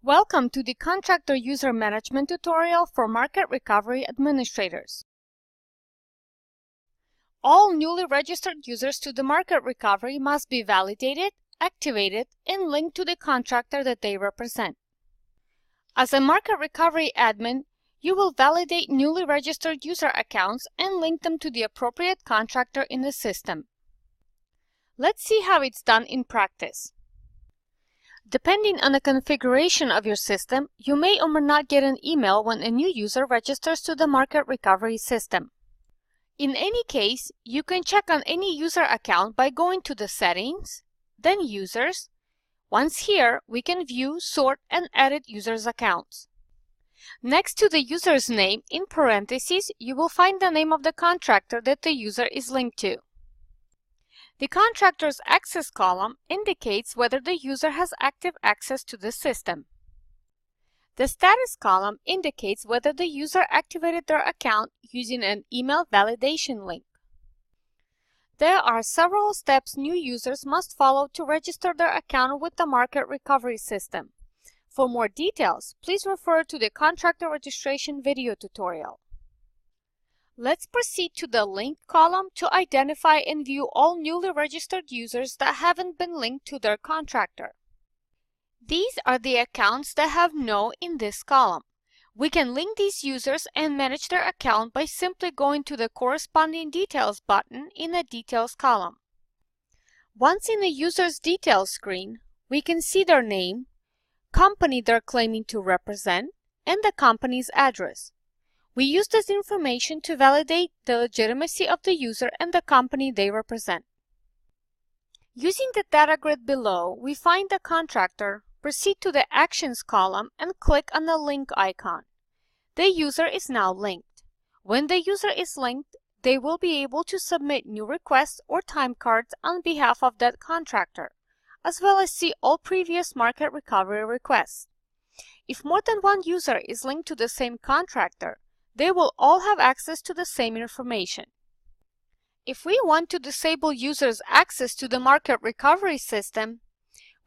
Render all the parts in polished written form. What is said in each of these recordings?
Welcome to the Contractor User Management tutorial for Market Recovery Administrators. All newly registered users to the Market Recovery must be validated, activated, and linked to the contractor that they represent. As a Market Recovery admin, you will validate newly registered user accounts and link them to the appropriate contractor in the system. Let's see how it's done in practice. Depending on the configuration of your system, you may or may not get an email when a new user registers to the Market Recovery system. In any case, you can check on any user account by going to the Settings, then Users. Once here, we can view, sort, and edit users' accounts. Next to the user's name, in parentheses, you will find the name of the contractor that the user is linked to. The Contractor's Access column indicates whether the user has active access to the system. The Status column indicates whether the user activated their account using an email validation link. There are several steps new users must follow to register their account with the Market Recovery system. For more details, please refer to the Contractor Registration video tutorial. Let's proceed to the Link column to identify and view all newly registered users that haven't been linked to their contractor. These are the accounts that have No in this column. We can link these users and manage their account by simply going to the corresponding Details button in the Details column. Once in the user's details screen, we can see their name, company they're claiming to represent, and the company's address. We use this information to validate the legitimacy of the user and the company they represent. Using the data grid below, we find the contractor, proceed to the Actions column, and click on the link icon. The user is now linked. When the user is linked, they will be able to submit new requests or time cards on behalf of that contractor, as well as see all previous Market Recovery requests. If more than one user is linked to the same contractor, they will all have access to the same information. If we want to disable users' access to the Market Recovery system,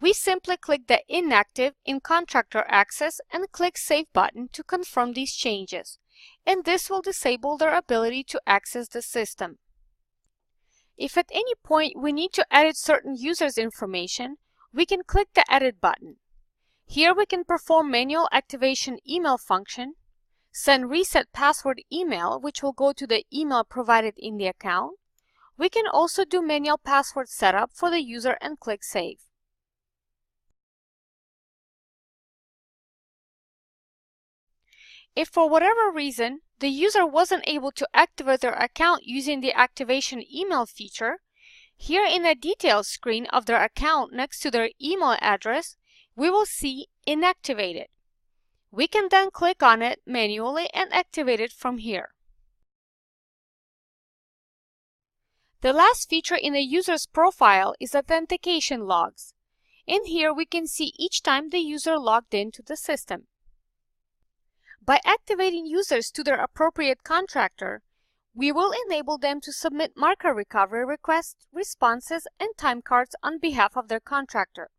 we simply click the Inactive in Contractor Access and click Save button to confirm these changes, and this will disable their ability to access the system. If at any point we need to edit certain users' information, we can click the Edit button. Here we can perform manual activation email function, send reset password email, which will go to the email provided in the account. We can also do manual password setup for the user and click Save. If for whatever reason the user wasn't able to activate their account using the activation email feature, here in the details screen of their account next to their email address, we will see Inactivated. We can then click on it manually and activate it from here. The last feature in the user's profile is authentication logs. In here, we can see each time the user logged into the system. By activating users to their appropriate contractor, we will enable them to submit Market Recovery requests, responses, and time cards on behalf of their contractor.